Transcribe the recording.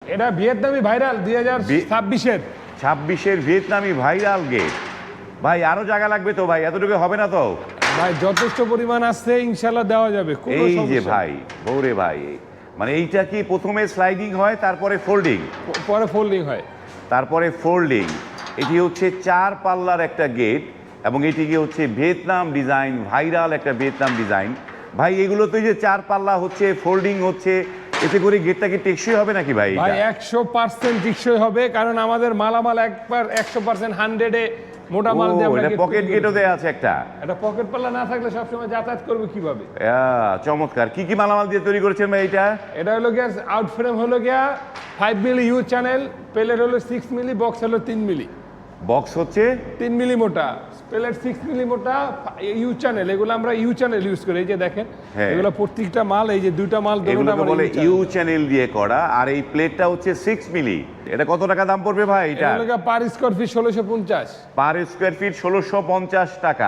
এটা ভিয়েতনামি ভাইরাল 2026-এর 26-এর ভিয়েতনামি ভাইরাল গেট। ভাই আরো জায়গা লাগবে তো ভাই, এতটুকু হবে না তো ভাই? যথেষ্ট পরিমাণ আছে, ইনশাল্লাহ দেওয়া যাবে, কোনো এই যে সমস্যা নেই। ভাই বৌরে ভাই, মানে এইটা কি প্রথমে স্লাইডিং হয় তারপরে ফোল্ডিং? পরে ফোল্ডিং হয়। তারপরে ফোল্ডিং। এটি হচ্ছে 4 পাল্লার একটা গেট এবং এটিকে হচ্ছে ভিয়েতনাম ডিজাইন, ভাইরাল একটা ভিয়েতনাম ডিজাইন। ভাই এগুলো তো এই যে 4 পাল্লা হচ্ছে, ফোল্ডিং হচ্ছে, এতে করে গেটটা কি টেকসই হবে নাকি ভাই? ভাই এটা 100% টিকসই হবে, কারণ আমাদের মালামাল একবার 100% 100-এ মোটা মাল দিয়ে আমরা এটা গেট পকেট তৈরি গেটও করি। দেয়া আছে একটা। এটা পকেট পাল্লা না থাকলে সবসময় যাতায়াত করবে কিভাবে? চমৎকার। কি কি মালামাল দিয়ে তৈরি করেছেন ভাই এটা? এটা হলো গিয়া আউট ফ্রেম হলো গিয়া 5 মিলি ইউ চ্যানেল, প্লেট হলো 6 মিলি, বক্স হলো 3 মিলি। বক্স হচ্ছে 3 মিলি মোটা, প্লেট 6 মিলি মোটা, ইউ চ্যানেল। এগুলো আমরা ইউ চ্যানেল ইউজ করি। এই যে দেখেন, হ্যাঁ। এগুলো প্রত্যেকটা মাল, এই যে দুইটা মাল দুটোটা এগুলোকে আমরা বলে ইউ ইউ চ্যানেল দিয়ে করা, আর এই প্লেটটা হচ্ছে 6 মিলি। এটা কত টাকা দাম পড়বে ভাই এটা? Channel. Per square feet 1650। Per square feet 1650 টাকা।